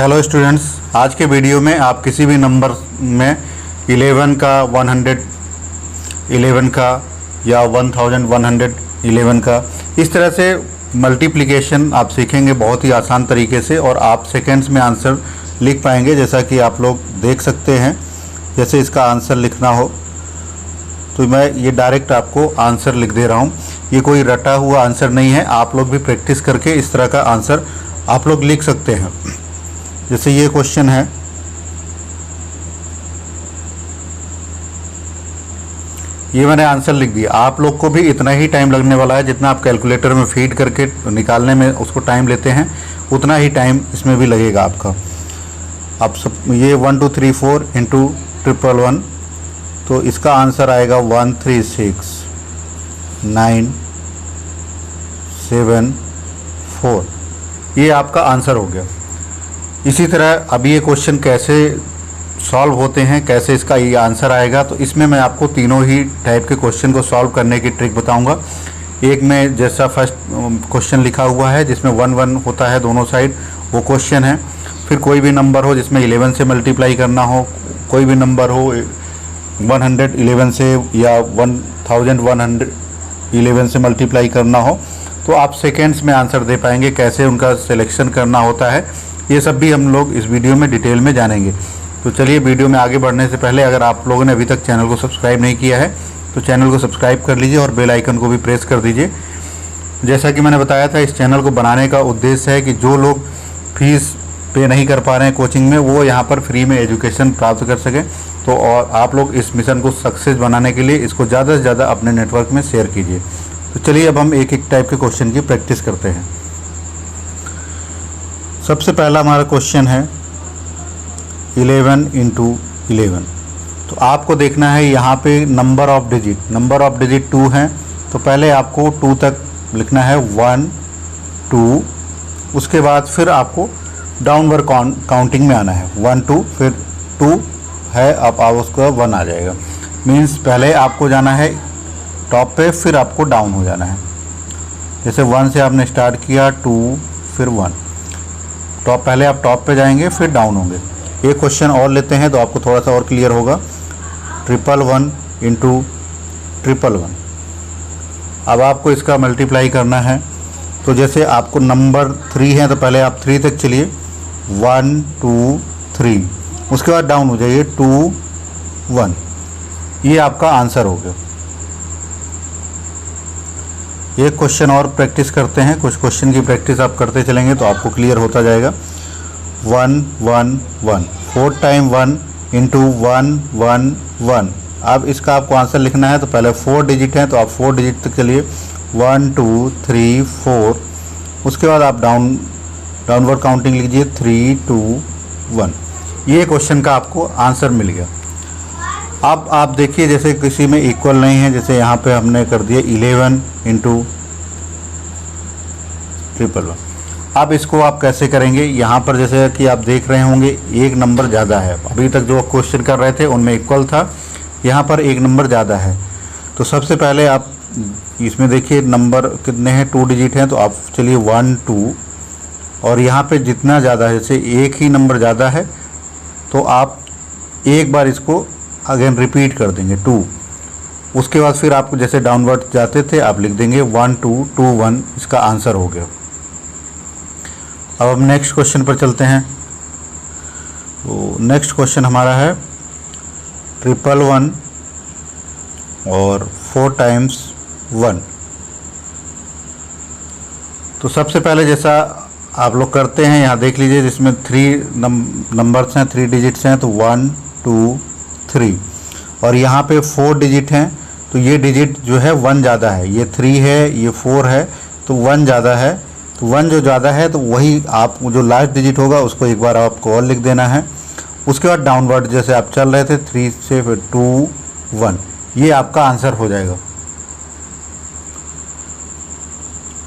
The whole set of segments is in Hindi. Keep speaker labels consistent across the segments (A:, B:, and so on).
A: हेलो स्टूडेंट्स, आज के वीडियो में आप किसी भी नंबर में 11 का 111 का या 1111 का इस तरह से मल्टीप्लिकेशन आप सीखेंगे बहुत ही आसान तरीके से और आप सेकेंड्स में आंसर लिख पाएंगे। जैसा कि आप लोग देख सकते हैं, जैसे इसका आंसर लिखना हो तो मैं ये डायरेक्ट आपको आंसर लिख दे रहा हूँ। ये कोई रटा हुआ आंसर नहीं है। आप लोग भी प्रैक्टिस करके इस तरह का आंसर आप लोग लिख सकते हैं। जैसे ये क्वेश्चन है, ये मैंने आंसर लिख दिया। आप लोग को भी इतना ही टाइम लगने वाला है जितना आप कैलकुलेटर में फीड करके निकालने में उसको टाइम लेते हैं, उतना ही टाइम इसमें भी लगेगा आपका। आप सब ये 1 2 3 4 इंटू 111, तो इसका आंसर आएगा 1369774। ये आपका आंसर हो गया। इसी तरह अभी ये क्वेश्चन कैसे सॉल्व होते हैं, कैसे इसका ये आंसर आएगा, तो इसमें मैं आपको तीनों ही टाइप के क्वेश्चन को सॉल्व करने की ट्रिक बताऊंगा। एक में जैसा फर्स्ट क्वेश्चन लिखा हुआ है जिसमें 1 1 होता है दोनों साइड, वो क्वेश्चन है। फिर कोई भी नंबर हो जिसमें 11 से मल्टीप्लाई करना हो, कोई भी नंबर हो 111 से या 1111 से मल्टीप्लाई करना हो, तो आप सेकेंड्स में आंसर दे पाएंगे। कैसे उनका सिलेक्शन करना होता है, ये सब भी हम लोग इस वीडियो में डिटेल में जानेंगे। तो चलिए, वीडियो में आगे बढ़ने से पहले अगर आप लोगों ने अभी तक चैनल को सब्सक्राइब नहीं किया है तो चैनल को सब्सक्राइब कर लीजिए और बेल आइकन को भी प्रेस कर दीजिए। जैसा कि मैंने बताया था, इस चैनल को बनाने का उद्देश्य है कि जो लोग फीस पे नहीं कर पा रहे हैं कोचिंग में, वो यहाँ पर फ्री में एजुकेशन प्राप्त कर सकें। तो और आप लोग इस मिशन को सक्सेस बनाने के लिए इसको ज़्यादा से ज़्यादा अपने नेटवर्क में शेयर कीजिए। तो चलिए, अब हम एक एक टाइप के क्वेश्चन की प्रैक्टिस करते हैं। सबसे पहला हमारा क्वेश्चन है 11 इंटू 11। तो आपको देखना है यहाँ पे नंबर ऑफ डिजिट 2 हैं। तो पहले आपको 2 तक लिखना है, 1 2, उसके बाद फिर आपको डाउनवर्ड काउंटिंग में आना है। 1 2, फिर 2 है, अब आप उसका 1 आ जाएगा। मीन्स पहले आपको जाना है टॉप पे, फिर आपको डाउन हो जाना है। जैसे 1 से आपने स्टार्ट किया, 2 फिर 1, पहले आप टॉप पे जाएंगे फिर डाउन होंगे। एक क्वेश्चन और लेते हैं तो आपको थोड़ा सा और क्लियर होगा। 111 इंटू 111। अब आपको इसका मल्टीप्लाई करना है। तो जैसे आपको नंबर 3 है तो पहले आप 3 तक चलिए, 1 2 3, उसके बाद डाउन हो जाइए 2 1। ये आपका आंसर हो गया। एक क्वेश्चन और प्रैक्टिस करते हैं। कुछ क्वेश्चन की प्रैक्टिस आप करते चलेंगे तो आपको क्लियर होता जाएगा। 1 1 1, 4 टाइम 1 इंटू 1 1 1। अब इसका आपको आंसर लिखना है। तो पहले 4 डिजिट हैं तो आप 4 डिजिट तक चलिए, 1 2 3 4, उसके बाद आप डाउनवर्ड काउंटिंग लीजिए, 3 2 1। ये क्वेश्चन का आपको आंसर मिल गया। अब आप देखिए, जैसे किसी में इक्वल नहीं है, जैसे यहाँ पे हमने कर दिया 11 इंटू 111। अब इसको आप कैसे करेंगे, यहाँ पर जैसे कि आप देख रहे होंगे एक नंबर ज़्यादा है। अभी तक जो क्वेश्चन कर रहे थे उनमें इक्वल था, यहाँ पर एक नंबर ज़्यादा है। तो सबसे पहले आप इसमें देखिए नंबर कितने हैं, 2 डिजिट हैं। तो आप चलिए 1 2, और यहाँ पे जितना ज़्यादा है, जैसे एक ही नंबर ज़्यादा है तो आप एक बार इसको अगेन रिपीट कर देंगे 2। उसके बाद फिर आप जैसे डाउनवर्ड जाते थे आप लिख देंगे 1 2 2 1। इसका आंसर हो गया। अब हम नेक्स्ट क्वेश्चन पर चलते हैं। तो नेक्स्ट क्वेश्चन हमारा है 111 और 4 टाइम्स 1। तो सबसे पहले जैसा आप लोग करते हैं, यहाँ देख लीजिए, जिसमें 3 नंबर्स हैं, 3 डिजिट्स हैं। तो 1 2 3, और यहाँ पे 4 डिजिट हैं। तो ये डिजिट जो है 1 ज़्यादा है, ये 3 है, ये 4 है, तो 1 ज़्यादा है। तो 1 जो ज़्यादा है तो वही आप जो लास्ट डिजिट होगा उसको एक बार आपको और लिख देना है। उसके बाद डाउनवर्ड जैसे आप चल रहे थे 3 से, फिर 2 1। ये आपका आंसर हो जाएगा।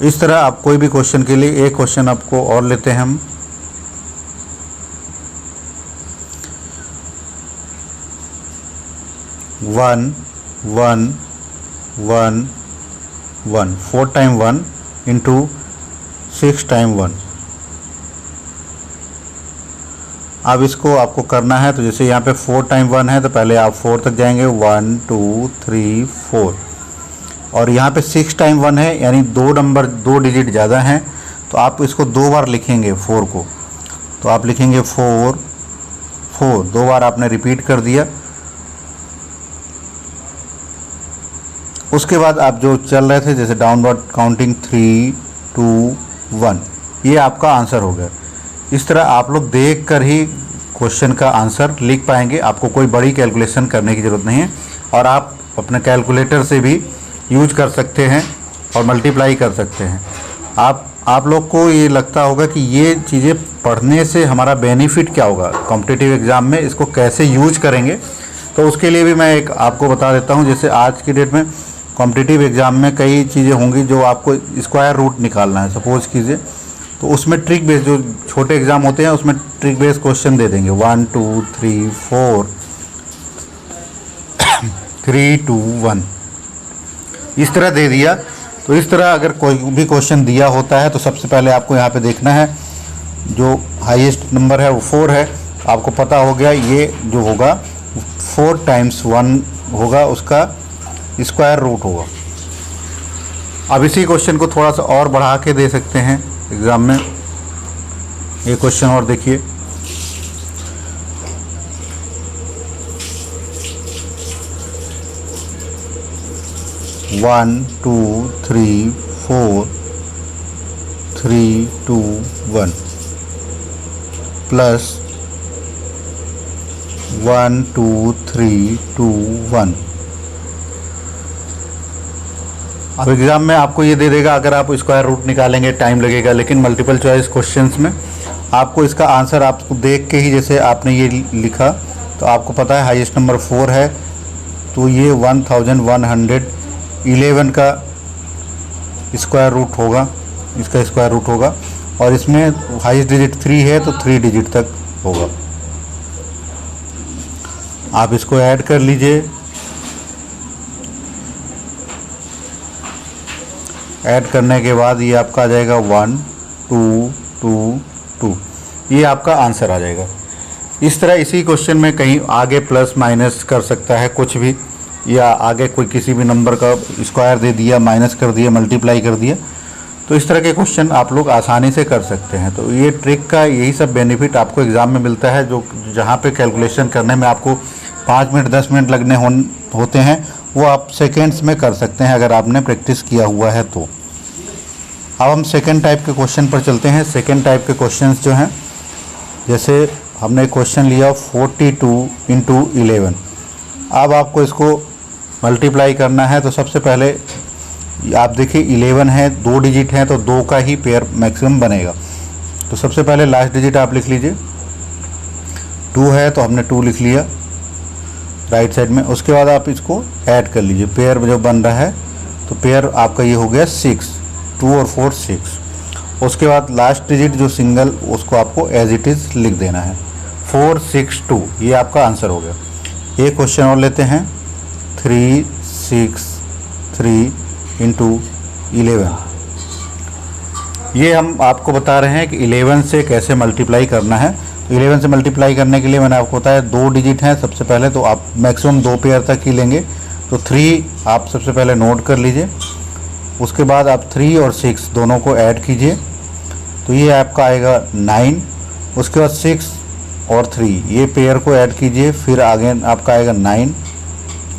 A: इस तरह आप कोई भी क्वेश्चन के लिए एक क्वेश्चन आपको और लेते हैं हम। 1 1 1 1, 4 टाइम 1 इंटू 6 टाइम 1। अब इसको आपको करना है, तो जैसे यहाँ पे 4 टाइम 1 है तो पहले आप 4 तक जाएंगे, 1 2 3 4, और यहाँ पे 6 टाइम 1 है यानी 2 डिजिट ज़्यादा हैं, तो आप इसको 2 बार लिखेंगे 4 को, तो आप लिखेंगे 4 4, 2 बार आपने रिपीट कर दिया। उसके बाद आप जो चल रहे थे जैसे डाउनवर्ड काउंटिंग 3 2 1, ये आपका आंसर हो गया। इस तरह आप लोग देख कर ही क्वेश्चन का आंसर लिख पाएंगे, आपको कोई बड़ी कैलकुलेशन करने की ज़रूरत नहीं है, और आप अपने कैलकुलेटर से भी यूज कर सकते हैं और मल्टीप्लाई कर सकते हैं। आप लोग को ये लगता होगा कि ये चीज़ें पढ़ने से हमारा बेनिफिट क्या होगा, कॉम्पिटिटिव एग्ज़ाम में इसको कैसे यूज करेंगे, तो उसके लिए भी मैं एक आपको बता देता हूँ। जैसे आज की डेट में कॉम्पिटिटिव एग्ज़ाम में कई चीज़ें होंगी जो आपको स्क्वायर रूट निकालना है, सपोज कीजिए, तो उसमें ट्रिक बेस्ड जो छोटे एग्ज़ाम होते हैं उसमें ट्रिक बेस्ड क्वेश्चन दे देंगे, 1 2 3 4 3 2 1, इस तरह दे दिया। तो इस तरह अगर कोई भी क्वेश्चन दिया होता है तो सबसे पहले आपको यहाँ पे देखना है, जो हाईएस्ट नंबर है वो 4 है, आपको पता हो गया ये जो होगा 4 टाइम्स 1 होगा, उसका स्क्वायर रूट होगा। अब इसी क्वेश्चन को थोड़ा सा और बढ़ा के दे सकते हैं एग्ज़ाम में, एक क्वेश्चन और देखिए, वन टू थ्री 4 3 2 1 प्लस 1 2 3 2 1। अब एग्ज़ाम में आपको ये दे देगा, अगर आप स्क्वायर रूट निकालेंगे टाइम लगेगा, लेकिन मल्टीपल चॉइस क्वेश्चंस में आपको इसका आंसर आपको देख के ही, जैसे आपने ये लिखा तो आपको पता है हाईएस्ट नंबर 4 है, तो ये 1111 का स्क्वायर रूट होगा, इसका स्क्वायर रूट होगा, और इसमें हाईएस्ट डिजिट 3 है तो 3 डिजिट तक होगा। आप इसको ऐड कर लीजिए, ऐड करने के बाद ये आपका आ जाएगा 1 2 2 2, ये आपका आंसर आ जाएगा। इस तरह इसी क्वेश्चन में कहीं आगे प्लस माइनस कर सकता है कुछ भी, या आगे कोई किसी भी नंबर का स्क्वायर दे दिया, माइनस कर दिया, मल्टीप्लाई कर दिया, तो इस तरह के क्वेश्चन आप लोग आसानी से कर सकते हैं। तो ये ट्रिक का यही सब बेनिफिट आपको एग्ज़ाम में मिलता है, जो जहाँ पे कैलकुलेशन करने में आपको 5 मिनट 10 मिनट लगने होते हैं, वो आप सेकेंड्स में कर सकते हैं अगर आपने प्रैक्टिस किया हुआ है तो। अब हम सेकेंड टाइप के क्वेश्चन पर चलते हैं। सेकेंड टाइप के क्वेश्चंस जो हैं, जैसे हमने क्वेश्चन लिया 42 × 11, अब आपको इसको मल्टीप्लाई करना है। तो सबसे पहले आप देखिए 11 है, 2 डिजिट हैं, तो 2 का ही पेयर मैक्सिमम बनेगा। तो सबसे पहले लास्ट डिजिट आप लिख लीजिए, 2 है तो हमने 2 लिख लिया राइट साइड में। उसके बाद आप इसको ऐड कर लीजिए, पेयर जो बन रहा है तो पेयर आपका ये हो गया 6, 2 और 4 6। उसके बाद लास्ट डिजिट जो सिंगल, उसको आपको एज इट इज़ लिख देना है, 4 6 2, ये आपका आंसर हो गया। एक क्वेश्चन और लेते हैं, 3 6 3 × 11। ये हम आपको बता रहे हैं कि 11 से कैसे मल्टीप्लाई करना है। तो 11 से मल्टीप्लाई करने के लिए मैंने आपको बताया 2 डिजिट हैं सबसे पहले, तो आप मैक्सिमम 2 पेयर तक ही लेंगे। तो 3 आप सबसे पहले नोट कर लीजिए, उसके बाद आप 3 और 6 दोनों को ऐड कीजिए, तो ये आपका आएगा 9। उसके बाद 6 और 3 ये पेयर को ऐड कीजिए, फिर आगे आपका आएगा 9।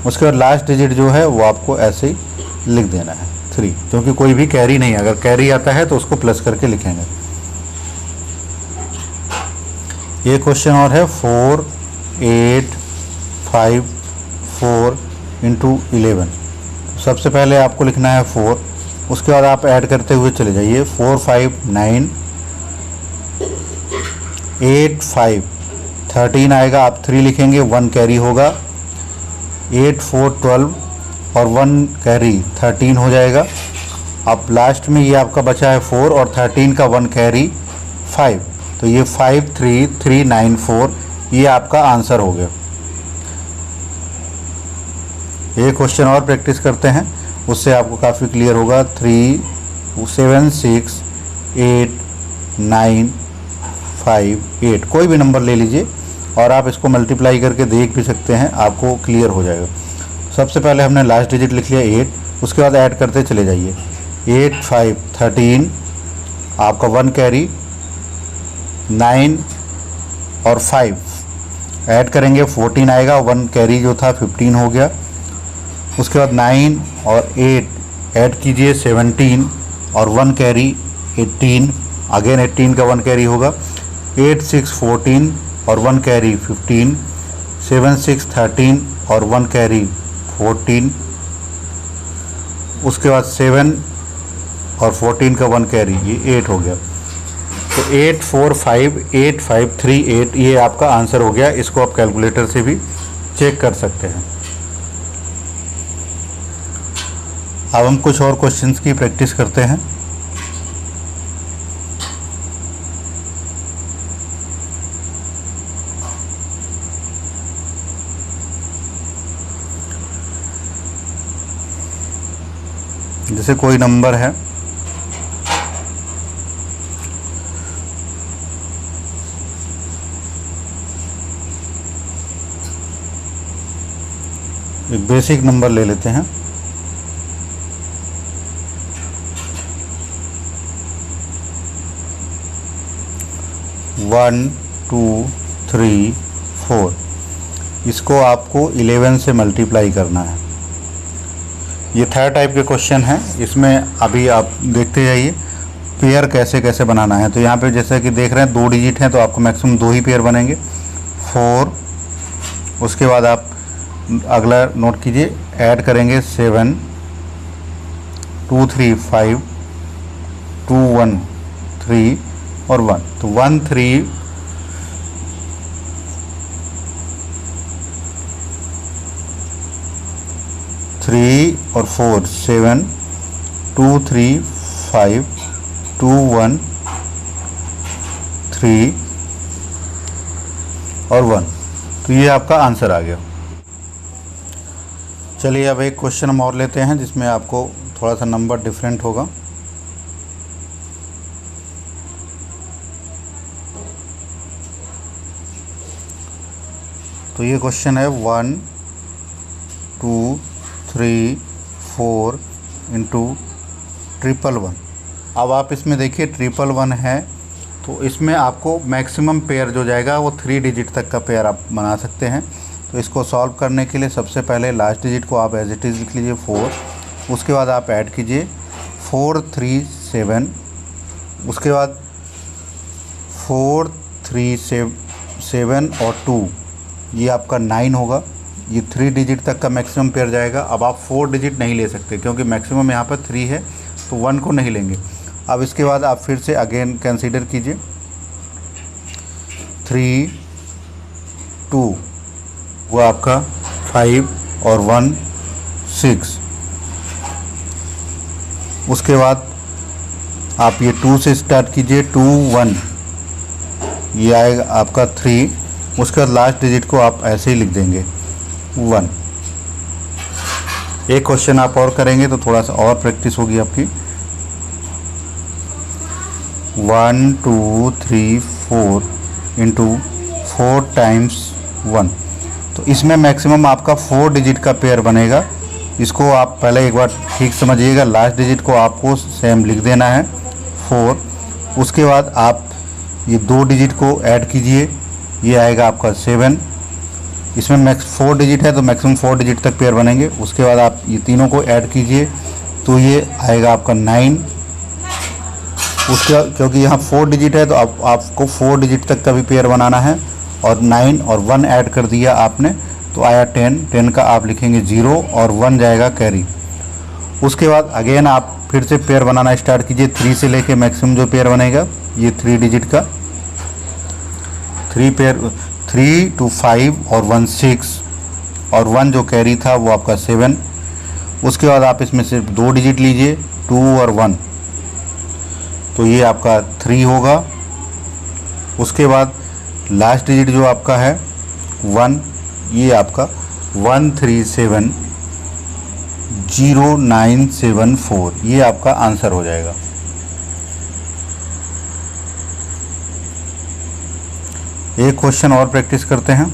A: उसके बाद लास्ट डिजिट जो है वो आपको ऐसे ही लिख देना है 3, क्योंकि कोई भी कैरी नहीं है, अगर कैरी आता है तो उसको प्लस करके लिखेंगे। ये क्वेश्चन और है 4 8 5 4 × 11। सबसे पहले आपको लिखना है 4, उसके बाद आप ऐड करते हुए चले जाइए, 4 5 9 8 5 13 आएगा, आप 3 लिखेंगे, 1 कैरी होगा, 8 4 12 और 1 कैरी 13 हो जाएगा। अब लास्ट में ये आपका बचा है 4 और 13 का 1 कैरी 5, तो ये 5 3 3 9 4, ये आपका आंसर हो गया। ये क्वेश्चन और प्रैक्टिस करते हैं, उससे आपको काफ़ी क्लियर होगा। 3 7 6 8 9 5 8, कोई भी नंबर ले लीजिए और आप इसको मल्टीप्लाई करके देख भी सकते हैं, आपको क्लियर हो जाएगा। सबसे पहले हमने लास्ट डिजिट लिख लिया 8, उसके बाद ऐड करते चले जाइए। 8 5 13, आपका 1 कैरी, 9 और 5 ऐड करेंगे 14 आएगा, 1 कैरी जो था 15 हो गया। उसके बाद 9 और 8 ऐड कीजिए 17 और 1 कैरी 18, अगेन 18 का 1 कैरी होगा। 8 6 14 और 1 कैरी 15, 7 6 13 और 1 कैरी 14, उसके बाद 7 और 14 का 1 कैरी, ये 8 हो गया। तो 8 4 5 8 5 3 8 ये आपका आंसर हो गया। इसको आप कैलकुलेटर से भी चेक कर सकते हैं। अब हम कुछ और क्वेश्चंस की प्रैक्टिस करते हैं। जैसे कोई नंबर है एक बेसिक नंबर ले लेते हैं। वन 2 3 4, इसको आपको 11 से मल्टीप्लाई करना है। ये थर्ड टाइप के क्वेश्चन हैं। इसमें अभी आप देखते जाइए पेयर कैसे कैसे बनाना है। तो यहाँ पे जैसा कि देख रहे हैं 2 डिजिट हैं तो आपको मैक्सिमम 2 ही पेयर बनेंगे। 4, उसके बाद आप अगला नोट कीजिए, ऐड करेंगे 7 2 3 5 2 1 3 और 1, तो 1 3 3 और 4 7 2 3 5 2 1 3 और 1, तो ये आपका आंसर आ गया। चलिए अब एक क्वेश्चन हम और लेते हैं जिसमें आपको थोड़ा सा नंबर डिफरेंट होगा। तो ये क्वेश्चन है 1 2 3 4 इंटू 111। अब आप इसमें देखिए 111 है तो इसमें आपको मैक्सिमम पेयर जो जाएगा वो 3 डिजिट तक का पेयर आप बना सकते हैं। तो इसको सॉल्व करने के लिए सबसे पहले लास्ट डिजिट को आप एज इट इज़ लिख लीजिए 4, उसके बाद आप ऐड कीजिए 4 3 7, उसके बाद 4 3 7 और 2, ये आपका 9 होगा। ये 3 डिजिट तक का मैक्सिमम पेयर जाएगा। अब आप 4 डिजिट नहीं ले सकते क्योंकि मैक्सिमम यहाँ पर 3 है तो 1 को नहीं लेंगे। अब इसके बाद आप फिर से अगेन कंसीडर कीजिए 3 2, वो आपका 5 और 1 6, उसके बाद आप ये 2 से स्टार्ट कीजिए 2 1, ये आएगा आपका 3, उसके बाद लास्ट डिजिट को आप ऐसे ही लिख देंगे 1। एक क्वेश्चन आप और करेंगे तो थोड़ा सा और प्रैक्टिस होगी आपकी। 1 2 3 4 इंटू 4 टाइम्स 1, तो इसमें मैक्सिमम आपका 4 डिजिट का पेयर बनेगा। इसको आप पहले एक बार ठीक समझिएगा, लास्ट डिजिट को आपको सेम लिख देना है 4, उसके बाद आप ये 2 डिजिट को ऐड कीजिए, ये आएगा आपका 7। इसमें मैक्स 4 डिजिट है तो मैक्सिमम 4 डिजिट तक पेयर बनेंगे। उसके बाद आप ये तीनों को ऐड कीजिए तो ये आएगा आपका 9। उसका क्योंकि यहाँ 4 डिजिट है तो आपको 4 डिजिट तक का भी पेयर बनाना है, और 9 और 1 ऐड कर दिया आपने तो आया 10 का आप लिखेंगे 0 और 1 जाएगा कैरी। उसके बाद अगेन आप फिर से पेयर बनाना स्टार्ट कीजिए 3 से लेके मैक्सिमम जो पेयर बनेगा ये 3 डिजिट का 3 पेयर 3 2 5 और 1 6, और 1 जो कैरी था वो आपका 7। उसके बाद आप इसमें सिर्फ 2 डिजिट लीजिए 2 और 1, तो ये आपका 3 होगा। उसके बाद लास्ट डिजिट जो आपका है 1, ये आपका 137 0974, ये आपका आंसर हो जाएगा। एक क्वेश्चन और प्रैक्टिस करते हैं।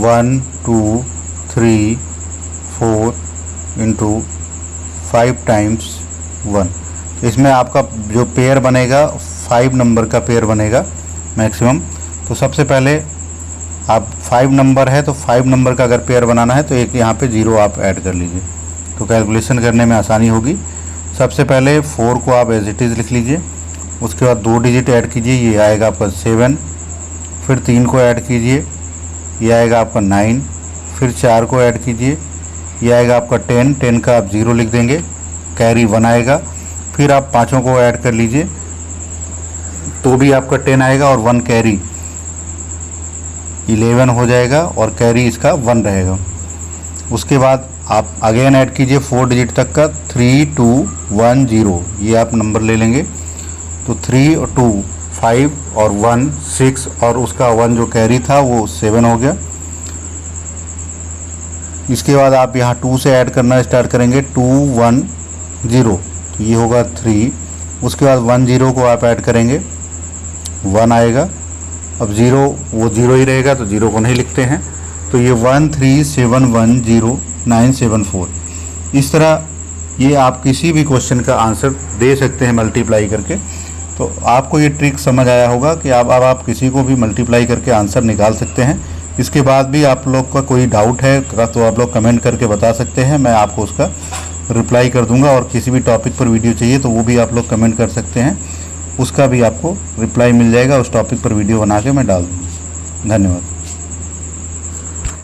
A: 1 2 3 4 इंटू 5 टाइम्स 1। इसमें आपका जो पेयर बनेगा 5 नंबर का पेयर बनेगा मैक्सिमम। तो सबसे पहले आप 5 नंबर है तो 5 नंबर का अगर पेयर बनाना है तो एक यहाँ पे 0 आप ऐड कर लीजिए, तो कैलकुलेशन करने में आसानी होगी। सबसे पहले 4 को आप एज इट इज़ लिख लीजिए, उसके बाद 2 डिजिट ऐड कीजिए, ये आएगा आपका 7। फिर 3 को ऐड कीजिए, ये आएगा आपका 9। फिर 4 को ऐड कीजिए, ये आएगा आपका 10 का आप 0 लिख देंगे, कैरी 1 आएगा। फिर आप पाँचों को ऐड कर लीजिए तो भी आपका 10 आएगा और 1 कैरी 11 हो जाएगा और कैरी इसका 1 रहेगा। उसके बाद आप अगेन ऐड कीजिए 4 डिजिट तक का 3 2 1 0, ये आप नंबर ले लेंगे। तो 3 और 2 5 और 1 6 और उसका 1 जो कैरी था वो 7 हो गया। इसके बाद आप यहाँ 2 से ऐड करना स्टार्ट करेंगे, 2 1 0, तो ये होगा 3। उसके बाद 1 0 को आप ऐड करेंगे, 1 आएगा। अब 0 वो 0 ही रहेगा तो 0 को नहीं लिखते हैं, तो ये 1 3 7 1 0 9 7 4। इस तरह ये आप किसी भी क्वेश्चन का आंसर दे सकते हैं मल्टीप्लाई करके। तो आपको ये ट्रिक समझ आया होगा कि अब आप किसी को भी मल्टीप्लाई करके आंसर निकाल सकते हैं। इसके बाद भी आप लोग का कोई डाउट है तो आप लोग कमेंट करके बता सकते हैं, मैं आपको उसका रिप्लाई कर दूंगा। और किसी भी टॉपिक पर वीडियो चाहिए तो वो भी आप लोग कमेंट कर सकते हैं, उसका भी आपको रिप्लाई मिल जाएगा। उस टॉपिक पर वीडियो बना के मैं डाल दूँगा। धन्यवाद।